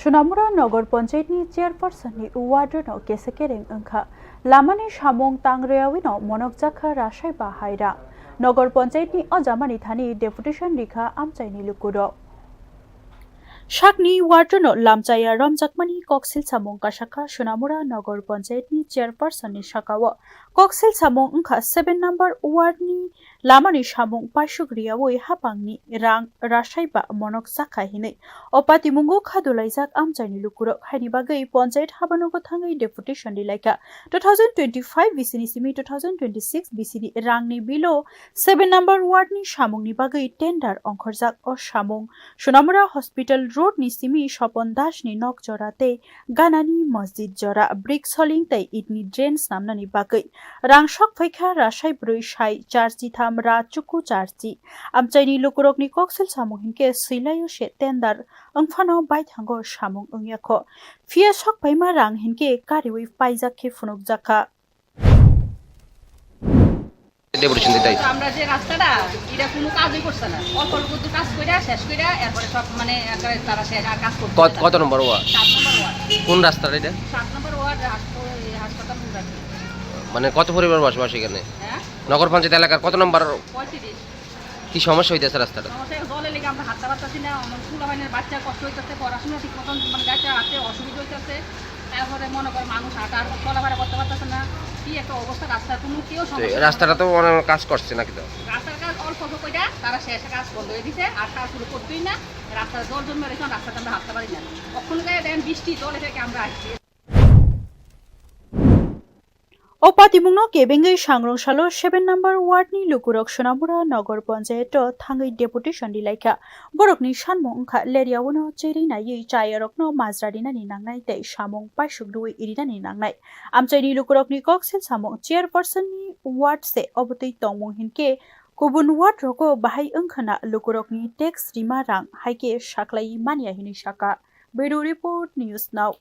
Sonamura Nogor Panchayatni Chairpersonni Uwadrino Kesekereng Angkha Lamani Samung Tangreawino Monokjaka Rashai Bahaira Nogor Panchayatni Ojamani Thani Deputation Rikha Amchaini Lukuro Shakni Wadrino Lamchaya Ramjakmani Koksil Samung Kashaka Sonamura Nogor Panchayatni Chairpersonni Shakawa Koksil Samung Angkha 7 number Wardni Lamani Samung Pashugriawoi Hapangni Rang Rashaiba Monokjaka Hine Opati Mungo Khadulaizak Amchaini Lukuro Haini Bagai Panchayat Habanogo Thangai Deputation Dilaika 2025 BCD Simi 2026 BCD Rangni below 7 number Wardni Samungni Bagai Tender Onkhorjak O Samung Sonamura Hospital Road ni Simi Shopon Dashni Nok Jorate Ganani Masjid Jora Brick Soling Tai Itni Drains Namnani Bagai Rangshok Faikha Rashai Brui Shai Charji Tham Ra Chuku Charji Amchaini Lukurokni Koksil Samung Hinke Silayo She Tender Angfano Baithango Samung Ungyako Fia Shok Paima Rang Hinke Kariwi Paizake Funuk Jaka deputation দিতে আমরা যে রাস্তাটা এটা কোনো কাজই করছে না অল্প অল্প তো কাজ কইরা শেষ কইরা এরপরে সব মানে একবারে তারা শেষ আর কাজ করতে কত নম্বর ওয়ার্ড 7 নম্বর ওয়ার্ড কোন রাস্তাটা এটা 7 নম্বর ওয়ার্ড হাসপাতাল মুরাদ মানে কত পরিবার বসবাস এখানে হ্যাঁ নগর পঞ্চায়েত এলাকার কত নম্বর 35 কি সমস্যা হইতেছে রাস্তাটা সমস্যা জলে লেগে আমরা হাঁটতে পারতাছি না আমার ফুলাবাইনের বাচ্চা কষ্ট হইতাছে পড়াশোনা ঠিক মতন মানে গাইতে হাতে অসুবিধা হইতাছে তারপরে মনে করে মানুষ হাঁটার চলাফেরা করতে পারতাছে না কি একটা অবস্থা রাস্তার কোনো কেউ সমস্যা রাস্তাটা তো অনেক কাজ করছে নাকি তো রাস্তার কাজ অল্প অল্প কইরা তারা শেষে কাজ বন্ধ হয়ে দিছে আর কাজ শুরু করতেই না রাস্তার জল জমে রেখে রাস্তাতে আমরা হাঁটতে পারি না কখন গায়ে দেন বৃষ্টি জলে থেকে আমরা আসছি Opati Mungno Kebengai Shangrong Shalo 7 number Wardni Lukurok Sonamura Nogor Panchayat Thangai Deputation Dilaika Borokni Shanmong Kha Leriawono Cherina Yi Chayarokno Mazradina ni Nangnai Te Shamong Pashugdui Irina ni Nangnai Amchaini Lukurokni Koksil Samong Chairperson ni Ward se Obotei Tongmung Hinke Kubun Ward Roko Bahai Angkhana Lukurokni Tax Rima Rang Haike Shaklai Mania Hini Shaka Bedu Report News Now